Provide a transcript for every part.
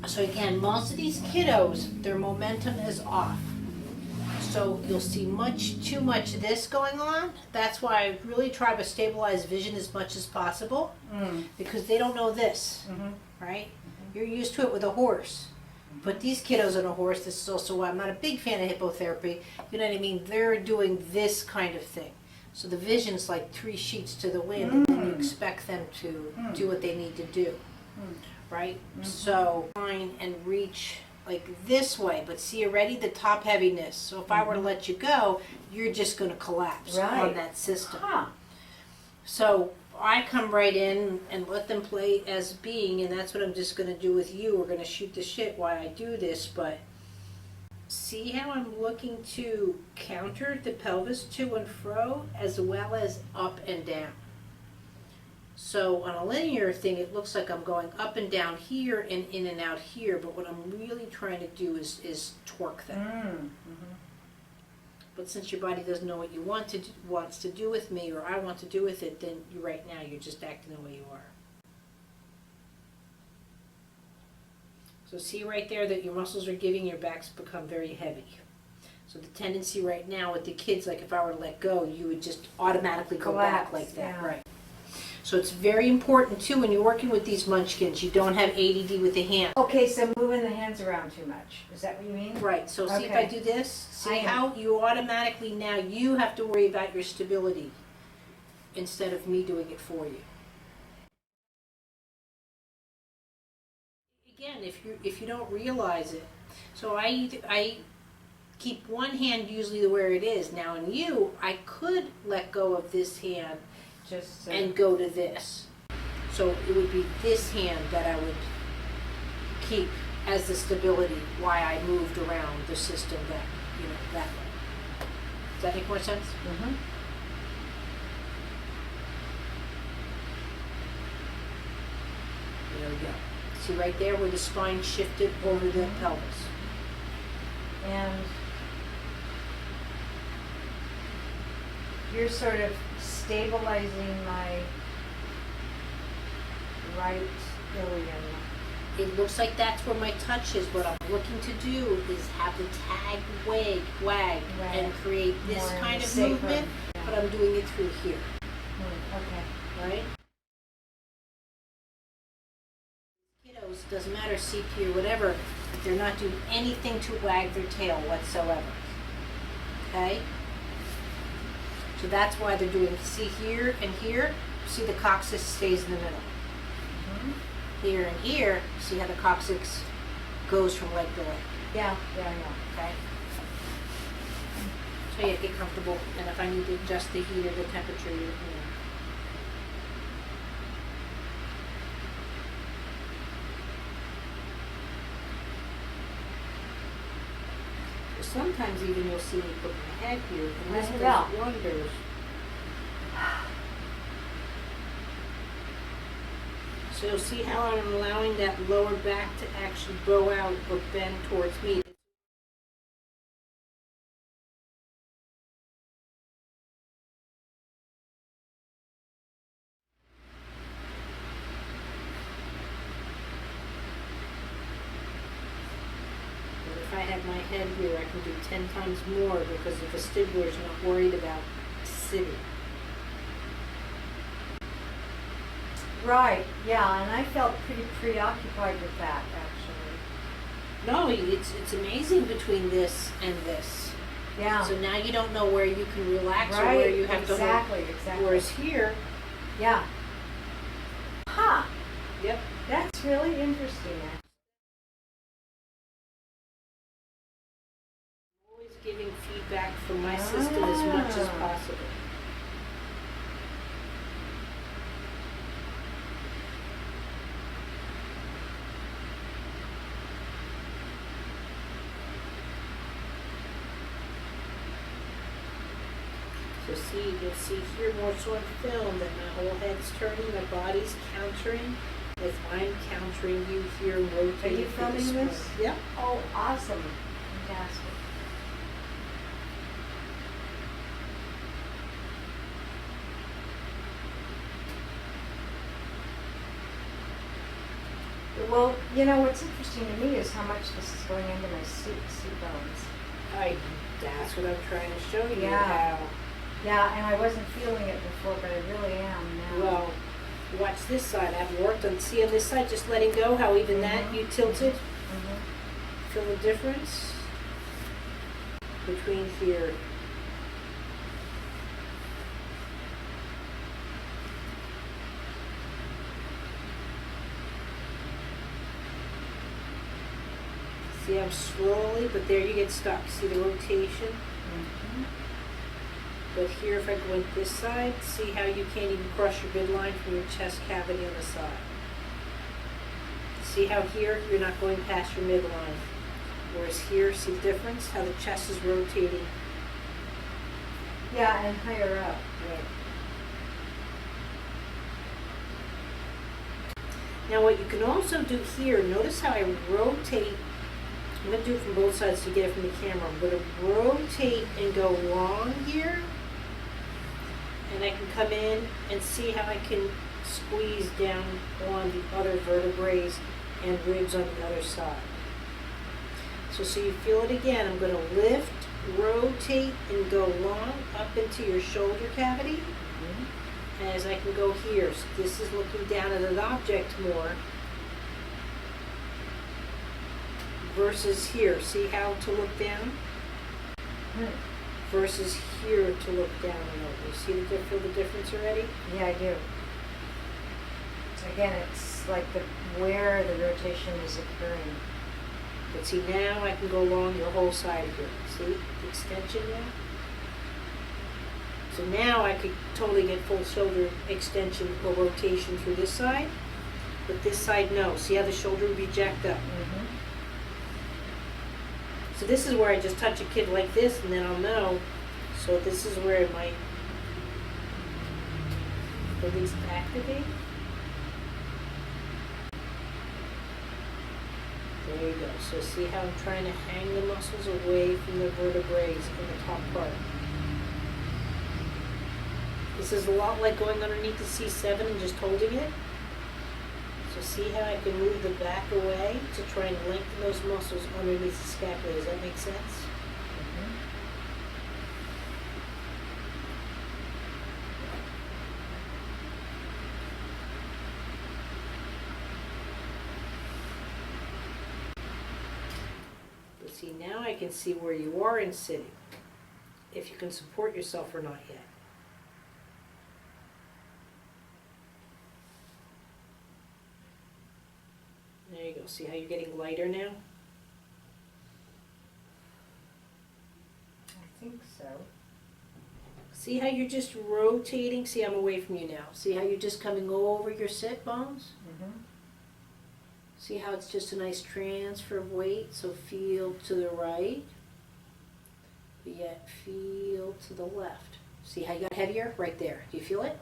So again, most of these kiddos, their momentum is off. So you'll see too much of this going on. That's why I really try to stabilize vision as much as possible, because they don't know this, right? You're used to it with a horse. But these kiddos on a horse, this is also why I'm not a big fan of hippotherapy, you know what I mean? They're doing this kind of thing. So the vision's like 3 sheets to the wind, and then you expect them to do what they need to do, right? So line and reach like this way, but see already the top heaviness. So if I were to let you go, you're just going to collapse on that system. So I come right in and let them play as being, and that's what I'm just going to do with you. We're going to shoot the shit while I do this, but see how I'm looking to counter the pelvis to and fro as well as up and down. So on a linear thing, it looks like I'm going up and down here and in and out here, but what I'm really trying to do is torque them. But since your body doesn't know what you wants to do with me, or I want to do with it, then right now you're just acting the way you are. So see right there that your muscles are giving, your back's become very heavy. So the tendency right now with the kids, like if I were to let go, you would just automatically go back like that, right? So it's very important too when you're working with these munchkins, you don't have ADD with the hand. Okay, so moving the hands around too much. Is that what you mean? Right, so see if I do this, see how you automatically now you have to worry about your stability instead of me doing it for you. Again, if you don't realize it, so I keep one hand usually where it is. Now in you, I could let go of this hand and go to this. So it would be this hand that I would keep as the stability, why I moved around the system that way. Does that make more sense? There we go. See right there where the spine shifted over the pelvis. And you're sort of stabilizing my right ilium. It looks like that's where my touch is. What I'm looking to do is have the tag wag and create this kind of movement, but I'm doing it through here. Okay. Right? Kiddos, doesn't matter CP or whatever, if they're not doing anything to wag their tail whatsoever. Okay? So that's why they're doing, see here and here, see the coccyx stays in the middle. Here and here, see how the coccyx goes from leg to leg. Yeah. Okay? So yeah, get comfortable, and if I need to adjust the heat or the temperature, you know. Sometimes even you'll see me put my head here, and this does wonders. So you'll see how I'm allowing that lower back to actually bow out or bend towards me. If I have my head here, I can do 10 times more because the vestibular is not worried about sitting. Right, yeah, and I felt pretty preoccupied with that, actually. No, it's amazing between this and this. Yeah. So now you don't know where you can relax or where you have to hold. Exactly. Whereas here, yeah. Huh. Yep. That's really interesting, actually. Always giving feedback from my system as much as possible. So see, you'll see here more so on film that my whole head's turning, my body's countering as I'm countering you here, rotating. Are you filming this? Yeah. Oh, awesome. Fantastic. Well, what's interesting to me is how much this is going into my seat bones. That's what I'm trying to show you. Yeah. How. Yeah, and I wasn't feeling it before, but I really am now. Well, watch this side. I haven't worked on. See on this side, just letting go. How even that you tilted. Feel the difference between here. See, I'm slowly, but there you get stuck. See the rotation? But here, if I go in this side, see how you can't even cross your midline from your chest cavity on the side. See how here, you're not going past your midline. Whereas here, see the difference? How the chest is rotating. Yeah, and higher up. Right. Now what you can also do here, notice how I rotate. I'm going to do it from both sides to get it from the camera. I'm going to rotate and go long here. And I can come in and see how I can squeeze down on the other vertebrae and ribs on the other side. So you feel it again. I'm going to lift, rotate, and go long up into your shoulder cavity. As I can go here. So this is looking down at an object more. Versus here. See how to look down? Versus here to look down and over. See feel the difference already? Yeah, I do. Again, it's like where the rotation is occurring. But see, now I can go along your whole side here. See the extension now? So now I could totally get full shoulder extension or rotation through this side. But this side, no. See how the shoulder would be jacked up? So this is where I just touch a kid like this and then I'll know. So this is where it might at least activate. There you go. So see how I'm trying to hang the muscles away from the vertebrae in the top part. This is a lot like going underneath the C7 and just holding it. So see how I can move the back away to try and lengthen those muscles underneath the scapula. Does that make sense? But see, now I can see where you are in sitting. If you can support yourself or not yet. There you go. See how you're getting lighter now? I think so. See how you're just rotating? See, I'm away from you now. See how you're just coming over your sit bones? See how it's just a nice transfer of weight? So feel to the right, but yet feel to the left. See how you got heavier? Right there. Do you feel it?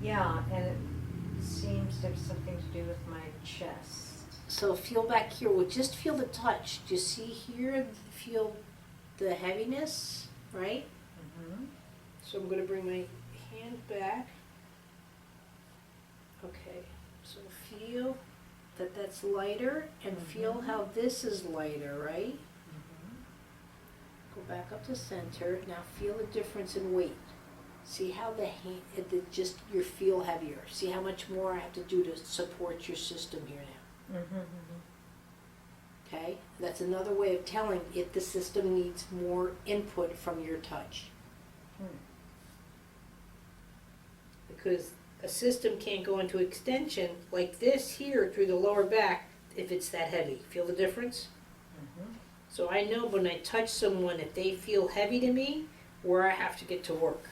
Yeah, and it seems to have something to do with my chest. So feel back here. Well, just feel the touch. Do you see here? Feel the heaviness, right? So I'm going to bring my hand back. Okay. So feel that that's lighter and feel how this is lighter, right? Go back up to center. Now feel the difference in weight. See how the hand, you feel heavier. See how much more I have to do to support your system here now. Okay? That's another way of telling if the system needs more input from your touch. Because a system can't go into extension like this here through the lower back if it's that heavy. Feel the difference? So I know when I touch someone, if they feel heavy to me, where I have to get to work.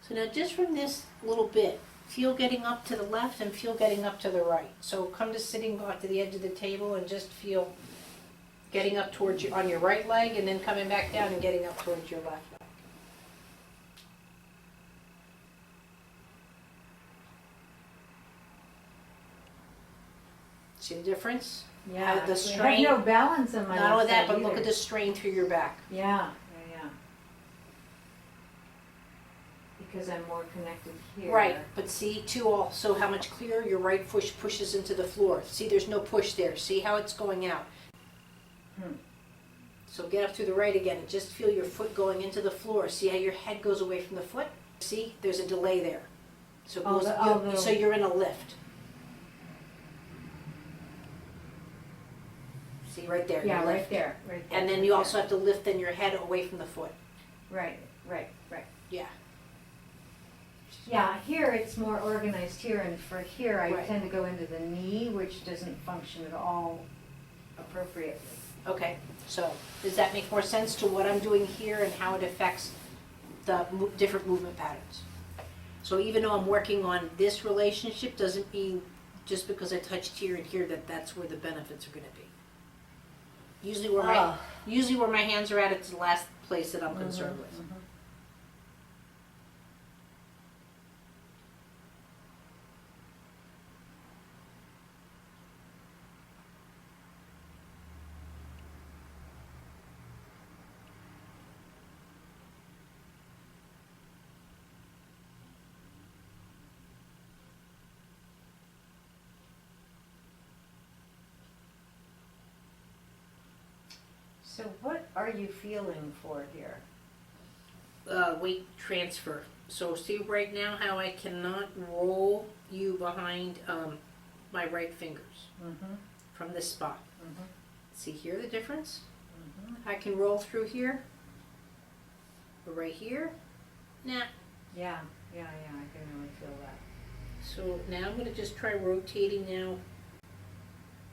So now just from this little bit, feel getting up to the left and feel getting up to the right. So come to sitting off to the edge of the table and just feel getting up towards you on your right leg and then coming back down and getting up towards your left leg. See the difference? Yeah, The I strain. have no balance on my Not only left that, side but look either. at the strain through your back. Yeah. Because I'm more connected here. Right, but see too also how much clearer your right foot pushes into the floor. See, there's no push there. See how it's going out. So get up through the right again and just feel your foot going into the floor. See how your head goes away from the foot? See, there's a delay there. So, so you're in a lift. See, right there. Yeah, your right lift. there. Right there. And then you also have to lift then your head away from the foot. Right. Yeah. Yeah, here it's more organized here, and for here I Right. tend to go into the knee, which doesn't function at all appropriately. Okay, so does that make more sense to what I'm doing here and how it affects the different movement patterns? So even though I'm working on this relationship, doesn't mean just because I touched here and here that that's where the benefits are going to be. Usually where my hands are at, it's the last place that I'm concerned with. So what are you feeling for here? Weight transfer. So see right now how I cannot roll you behind my right fingers from this spot. See here the difference? I can roll through here, but right here, nah. Yeah, I can really feel that. So now I'm going to just try rotating now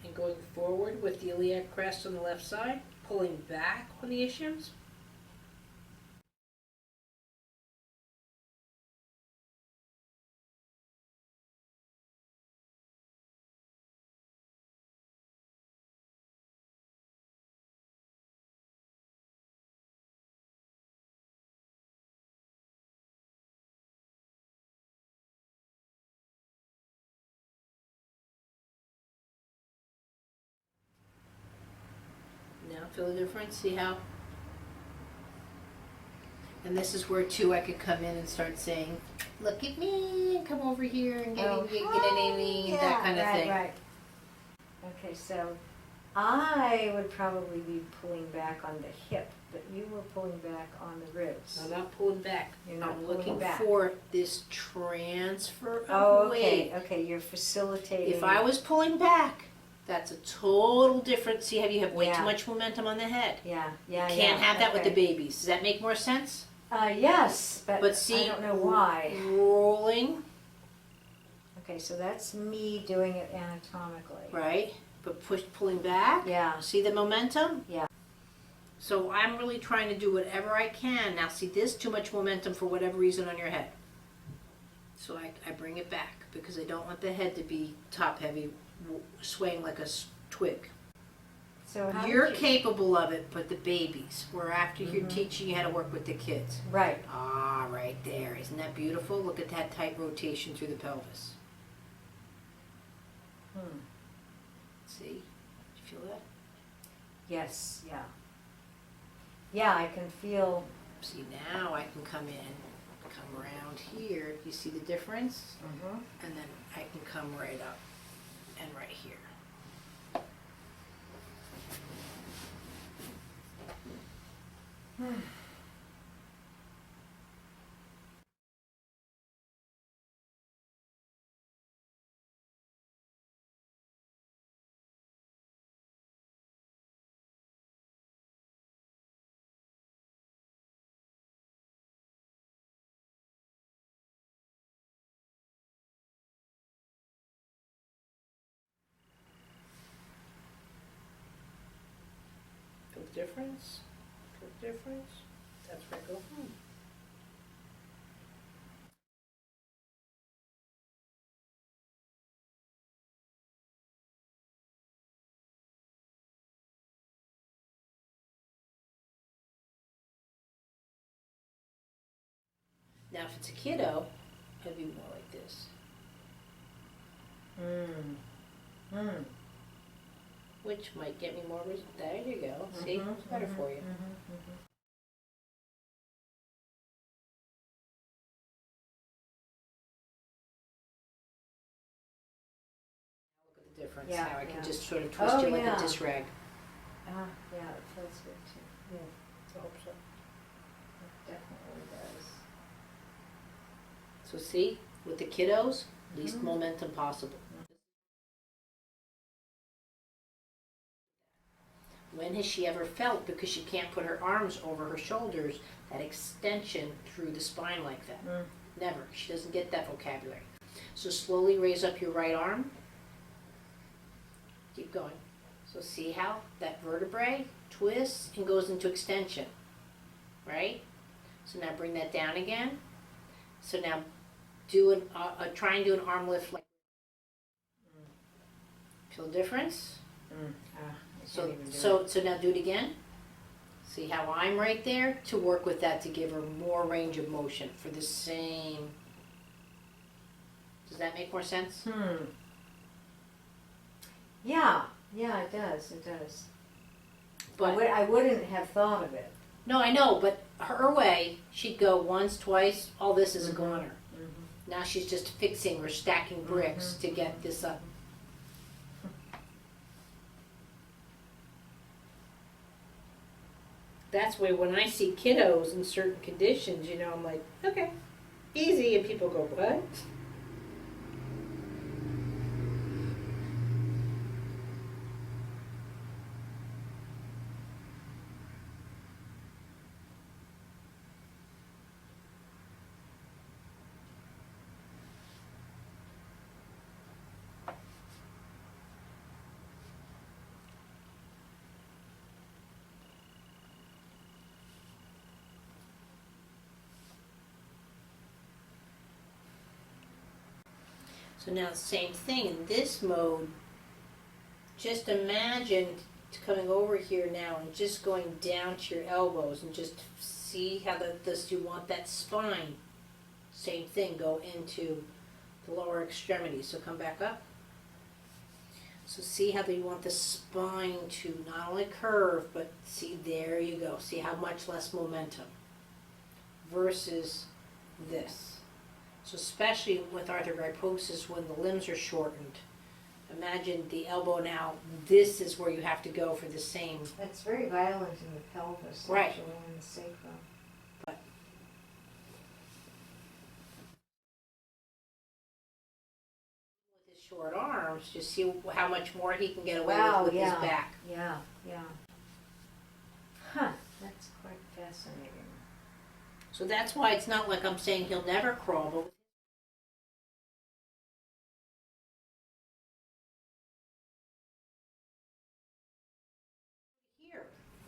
and going forward with the iliac crest on the left side, pulling back on the ischiums. Now feel the difference? See how? And this is where too I could come in and start saying, look at me, come over here and get me, that kind of thing. Right. Okay, so I would probably be pulling back on the hip, but you were pulling back on the ribs. I'm not pulling back. You're not I'm pulling looking back. for this transfer of Oh, weight. okay, you're facilitating. If I was pulling back, that's a total different. See how you have way Yeah. too much momentum on the head. Yeah. Can't have that with the okay. babies. Does that make more sense? Yes, but see, I don't know why. Rolling, Okay, so that's me doing it anatomically. right? But pulling back. Yeah. See the momentum? Yeah. So I'm really trying to do whatever I can. Now see this, too much momentum for whatever reason on your head. So I bring it back because I don't want the head to be top heavy, swaying like a twig. So how You're did you- capable of it, but the babies, we're after you're teaching you how to work with the kids. Right. Ah, right there. Isn't that beautiful? Look at that tight rotation through the pelvis. See? Did you feel that? Yes, yeah. Yeah, I can feel. See, now I can come around here. You see the difference? And then I can come right up and right here. Feel the difference? Feel the difference? That's where I go. Now if it's a kiddo, it'd be more like this. Which might get me more, there you go, see, it's better for you. Look at the difference, Yeah, how I can yeah. just sort of twist you like yeah. a disc rag. Yeah, it feels good too. Yeah, I hope so. it definitely does. So see, with the kiddos, least momentum possible. When has she ever felt, because she can't put her arms over her shoulders, that extension through the spine like that? Never. She doesn't get that vocabulary. So slowly raise up your right arm. Keep going. So see how that vertebrae twists and goes into extension, right? So now bring that down again. So now do try and do an arm lift like. Feel the difference? So now do it again. See how I'm right there to work with that to give her more range of motion for the same. Does that make more sense? Yeah, it does, But I wouldn't have thought of it. no, I know, but her way, she'd go once, twice, all this is a goner. Now she's just fixing or stacking bricks to get this up. That's why when I see kiddos in certain conditions, you know, I'm like, okay, easy, and people go, what? So now the same thing in this mode. Just imagine coming over here now and just going down to your elbows and just see how you want that spine. Same thing, go into the lower extremity. So come back up. So see how you want the spine to not only curve, but see, there you go. See how much less momentum versus this. So especially with arthrogryposis, when the limbs are shortened, imagine the elbow now, this is where you have to go for the same. It's very violent in the pelvis, Right. actually, in the sacrum. But with his short arms, just see how much more he can get away with his back. Yeah. Huh, that's quite fascinating. So that's why it's not like I'm saying he'll never crawl, but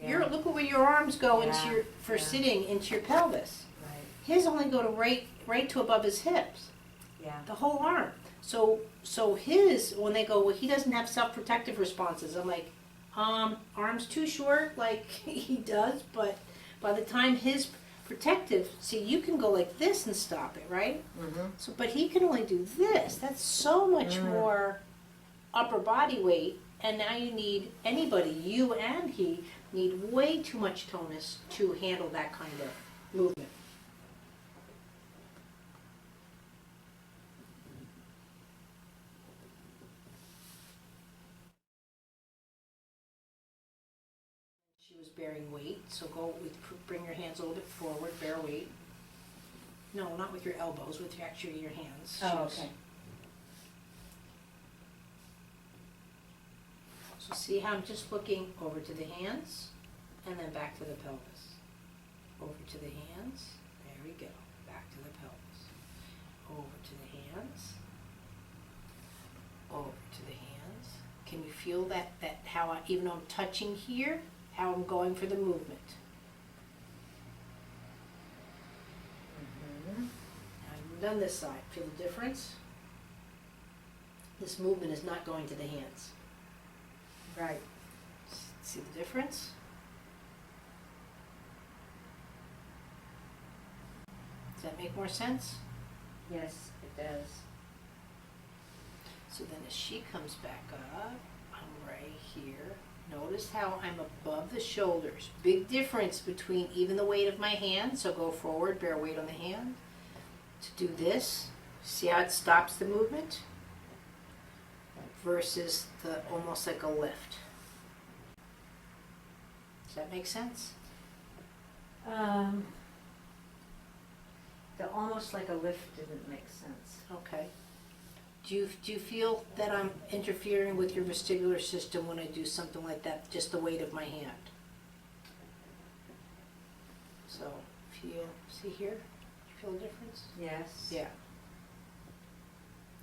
here, look at where your arms go into your sitting into your pelvis. Right. His only go to right to above his hips. Yeah. The whole arm. So his, when they go, well, he doesn't have self-protective responses. I'm like, arms too short, like he does, but by the time his protective, see, you can go like this and stop it, right? So, but he can only do this. That's so much more upper body weight, and now you need, anybody, you and he, need way too much tonus to handle that kind of movement. She was bearing weight, so bring your hands a little bit forward, bear weight. No, not with your elbows, with your hands. Oh, okay. So see how I'm just looking over to the hands and then back to the pelvis. Over to the hands, there we go, back to the pelvis. Over to the hands, over to the hands. Can you feel that how even though I'm touching here, how I'm going for the movement? Now I've done this side, feel the difference? This movement is not going to the hands. Right. See the difference? Does that make more sense? Yes, it does. So then as she comes back up, I'm right here. Notice how I'm above the shoulders. Big difference between even the weight of my hand, so go forward, bear weight on the hand. To do this, see how it stops the movement? Versus the almost like a lift. Does that make sense? The almost like a lift didn't make sense. Okay. Do you feel that I'm interfering with your vestibular system when I do something like that, just the weight of my hand? So, see here? You feel a difference? Yes. Yeah.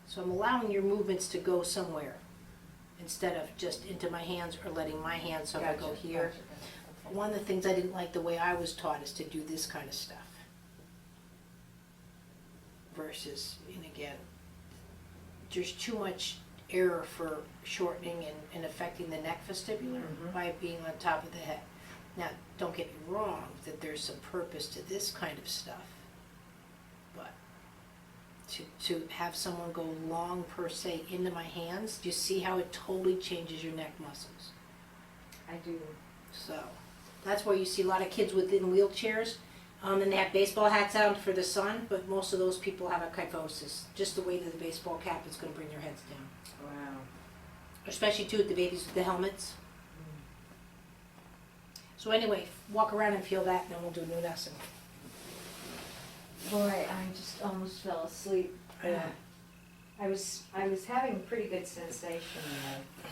So I'm allowing your movements to go somewhere instead of just into my hands or letting my hands, so if I go here. Gotcha. One of the things I didn't like the way I was taught is to do this kind of stuff. Versus, and again, there's too much error for shortening and affecting the neck vestibular by being on top of the head. Now, don't get me wrong that there's some purpose to this kind of stuff, but to have someone go long per se into my hands, do you see how it totally changes your neck muscles? I do. So that's why you see a lot of kids within wheelchairs, and they have baseball hats on for the sun, but most of those people have a kyphosis. Just the weight of the baseball cap is going to bring their heads down. Wow. Especially too with the babies with the helmets. So anyway, walk around and feel that, and then we'll do a new lesson. Boy, I just almost fell asleep. Yeah. I was having pretty good sensation, though.